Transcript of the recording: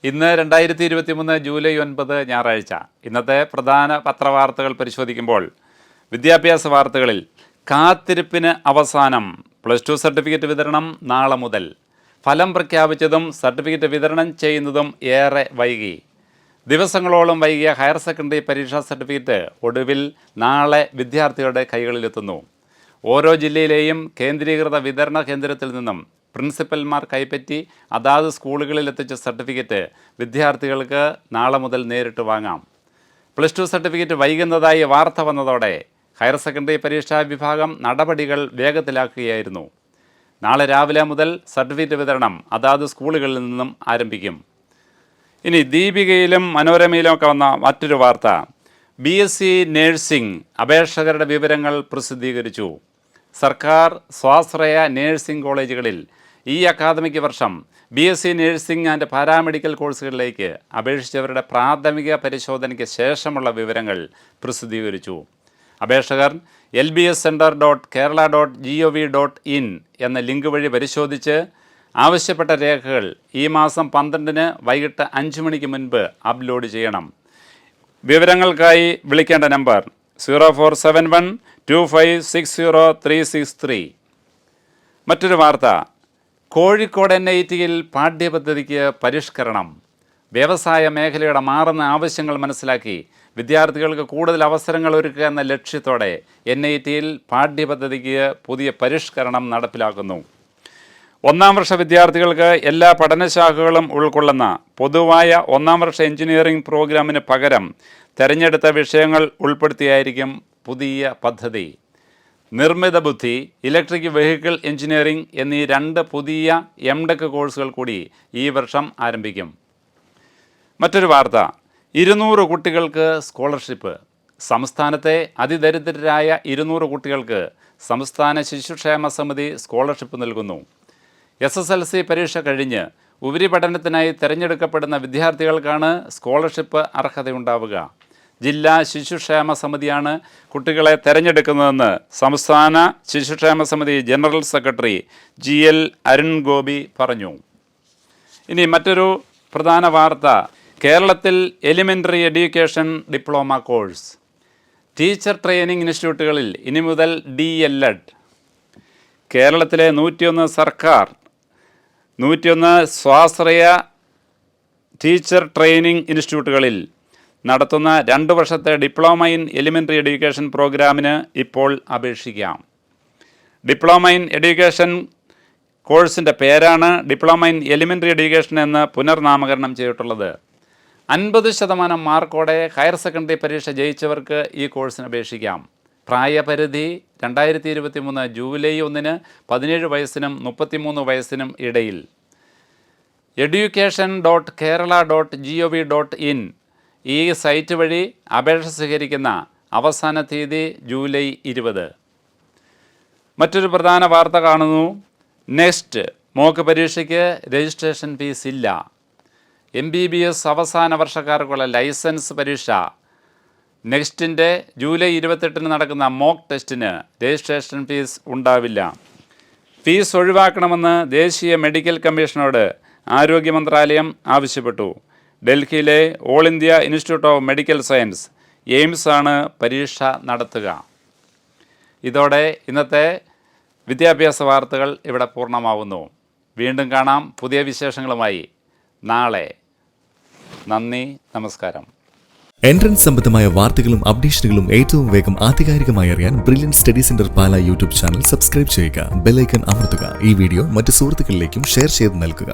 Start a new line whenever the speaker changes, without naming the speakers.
ഇന്ന് 2023 ജൂലൈ 9 ഞായറാഴ്ച. ഇന്നത്തെ പ്രധാന പത്രവാർത്തകൾ പരിശോധിക്കുമ്പോൾ വിദ്യാഭ്യാസ വാർത്തകളിൽ കാത്തിരിപ്പിന് അവസാനം. +2 സർട്ടിഫിക്കറ്റ് വിതരണം നാളെ മുതൽ. ഫലം പ്രഖ്യാപിച്ചതും സർട്ടിഫിക്കറ്റ് വിതരണം ചെയ്യുന്നതും ഏറെ വൈകി. ദിവസങ്ങളോളം വൈകിയ ഹയർ സെക്കൻഡറി പരീക്ഷാ സർട്ടിഫിക്കറ്റ് ഒടുവിൽ നാളെ വിദ്യാർത്ഥികളുടെ കൈകളിലെത്തുന്നു. ഓരോ ജില്ലയിലെയും കേന്ദ്രീകൃത വിതരണ കേന്ദ്രത്തിൽ നിന്നും പ്രിൻസിപ്പൽമാർ കൈപ്പറ്റി അതാത് സ്കൂളുകളിൽ എത്തിച്ച സർട്ടിഫിക്കറ്റ് വിദ്യാർത്ഥികൾക്ക് നാളെ മുതൽ നേരിട്ട് വാങ്ങാം. +2 സർട്ടിഫിക്കറ്റ് വൈകുന്നതായി വാർത്ത വന്നതോടെ ഹയർ സെക്കൻഡറി പരീക്ഷാ വിഭാഗം നടപടികൾ വേഗത്തിലാക്കുകയായിരുന്നു. നാളെ രാവിലെ മുതൽ സർട്ടിഫിക്കറ്റ് വിതരണം അതാത് സ്കൂളുകളിൽ നിന്നും ആരംഭിക്കും. ഇനി ദീപികയിലും മനോരമയിലുമൊക്കെ വന്ന മറ്റൊരു വാർത്ത. BSc നേഴ്സിംഗ് അപേക്ഷകരുടെ വിവരങ്ങൾ പ്രസിദ്ധീകരിച്ചു. സർക്കാർ സ്വാശ്രയ നേഴ്സിംഗ് കോളേജുകളിൽ ഈ അക്കാദമിക് വർഷം BSc നേഴ്സിംഗ് ആൻഡ് പാരാമെഡിക്കൽ കോഴ്സുകളിലേക്ക് അപേക്ഷിച്ചവരുടെ പ്രാഥമിക പരിശോധനയ്ക്ക് ശേഷമുള്ള വിവരങ്ങൾ പ്രസിദ്ധീകരിച്ചു. അപേക്ഷകർ lbscenter.kerala.gov.in എന്ന ലിങ്ക് വഴി പരിശോധിച്ച് ആവശ്യപ്പെട്ട രേഖകൾ ഈ മാസം 12 വൈകിട്ട് 5 മണിക്ക് മുൻപ് അപ്ലോഡ് ചെയ്യണം. വിവരങ്ങൾക്കായി വിളിക്കേണ്ട നമ്പർ 04712560 മറ്റൊരു വാർത്ത. കോഴിക്കോട് NITയിൽ പാഠ്യപദ്ധതിക്ക് പരിഷ്കരണം. വ്യവസായ മേഖലയുടെ മാറുന്ന ആവശ്യങ്ങൾ മനസ്സിലാക്കി വിദ്യാർത്ഥികൾക്ക് കൂടുതൽ അവസരങ്ങൾ ഒരുക്കുക എന്ന ലക്ഷ്യത്തോടെ NITയിൽ പാഠ്യപദ്ധതിക്ക് പുതിയ പരിഷ്കരണം നടപ്പിലാക്കുന്നു. 1ാം വർഷ വിദ്യാർത്ഥികൾക്ക് എല്ലാ പഠനശാഖകളും ഉൾക്കൊള്ളുന്ന പൊതുവായ 1ാം വർഷ എഞ്ചിനീയറിംഗ് പ്രോഗ്രാമിന് പകരം തിരഞ്ഞെടുത്ത വിഷയങ്ങൾ ഉൾപ്പെടുത്തിയായിരിക്കും പുതിയ പദ്ധതി. നിർമ്മിത ബുദ്ധി, ഇലക്ട്രിക് വെഹിക്കിൾ എഞ്ചിനീയറിംഗ് എന്നീ 2 പുതിയ MTech കോഴ്സുകൾ കൂടി ഈ വർഷം ആരംഭിക്കും. മറ്റൊരു വാർത്ത. 200 കുട്ടികൾക്ക് സ്കോളർഷിപ്പ്. സംസ്ഥാനത്തെ അതിദരിദ്രരായ 200 കുട്ടികൾക്ക് സംസ്ഥാന ശിശുക്ഷേമ സമിതി സ്കോളർഷിപ്പ് നൽകുന്നു. SSLC പരീക്ഷ കഴിഞ്ഞ് ഉപരിപഠനത്തിനായി തിരഞ്ഞെടുക്കപ്പെടുന്ന വിദ്യാർത്ഥികൾക്കാണ് സ്കോളർഷിപ്പ് അർഹതയുണ്ടാവുക. ജില്ലാ ശിശുക്ഷേമ സമിതിയാണ് കുട്ടികളെ തിരഞ്ഞെടുക്കുന്നതെന്ന് സംസ്ഥാന ശിശുക്ഷേമ സമിതി general secretary GL Arun Gopi പറഞ്ഞു. ഇനി മറ്റൊരു പ്രധാന വാർത്ത. കേരളത്തിൽ elementary education diploma course. Teacher training ഇൻസ്റ്റിറ്റ്യൂട്ടുകളിൽ ഇനി മുതൽ DLED. കേരളത്തിലെ 101 സർക്കാർ 101 സ്വാശ്രയ ടീച്ചർ ട്രെയിനിങ് ഇൻസ്റ്റിറ്റ്യൂട്ടുകളിൽ നടത്തുന്ന 2 വർഷത്തെ ഡിപ്ലോമ ഇൻ എലിമെൻ്ററി എഡ്യൂക്കേഷൻ പ്രോഗ്രാമിന് ഇപ്പോൾ അപേക്ഷിക്കാം. ഡിപ്ലോമ ഇൻ എഡ്യൂക്കേഷൻ കോഴ്സിൻ്റെ പേരാണ് ഡിപ്ലോമ ഇൻ എലിമെൻ്ററി എഡ്യൂക്കേഷൻ എന്ന് പുനർനാമകരണം ചെയ്തിട്ടുള്ളത്. 50% മാർക്കോടെ ഹയർ സെക്കൻഡറി പരീക്ഷ ജയിച്ചവർക്ക് ഈ കോഴ്സിന് അപേക്ഷിക്കാം. പ്രായപരിധി 2023 ജൂലൈ 1 17 വയസ്സിനും 33 വയസ്സിനും ഇടയിൽ. education.kerala.gov.in ഈ സൈറ്റ് വഴി അപേക്ഷ സ്വീകരിക്കുന്ന അവസാന തീയതി ജൂലൈ 20. മറ്റൊരു പ്രധാന വാർത്ത കാണുന്നു. നെക്സ്റ്റ് മോക്ക് പരീക്ഷയ്ക്ക് രജിസ്ട്രേഷൻ ഫീസ് ഇല്ല. MBBS അവസാന വർഷക്കാർക്കുള്ള ലൈസൻസ് പരീക്ഷ നെക്സ്റ്റിൻ്റെ ജൂലൈ 28 നടക്കുന്ന മോക്ക് ടെസ്റ്റിന് രജിസ്ട്രേഷൻ ഫീസ് ഉണ്ടാവില്ല. ഫീസ് ഒഴിവാക്കണമെന്ന് ദേശീയ മെഡിക്കൽ കമ്മീഷനോട് ആരോഗ്യ മന്ത്രാലയം ആവശ്യപ്പെട്ടു. ഡൽഹിയിലെ all India Institute of Medical Science AIIMS ആണ് പരീക്ഷ നടത്തുക. ഇതോടെ ഇന്നത്തെ വിദ്യാഭ്യാസ വാർത്തകൾ ഇവിടെ പൂർണ്ണമാവുന്നു. വീണ്ടും കാണാം പുതിയ വിശേഷങ്ങളുമായി നാളെ. നന്ദി, നമസ്കാരം.
എൻട്രൻസ് സംബന്ധമായ വാർത്തകളും അപ്ഡേഷനുകളും ഏറ്റവും വേഗം ആധികാരികമായി അറിയാൻ ബ്രില്യൻറ്റ് സ്റ്റഡി സെന്റർ പാല യൂട്യൂബ് ചാനൽ സബ്സ്ക്രൈബ് ചെയ്യുക. ബെൽ ഐക്കൺ അമർത്തുക. ഈ വീഡിയോ മറ്റ് സുഹൃത്തുക്കളിലേക്കും ഷെയർ ചെയ്ത് നൽകുക.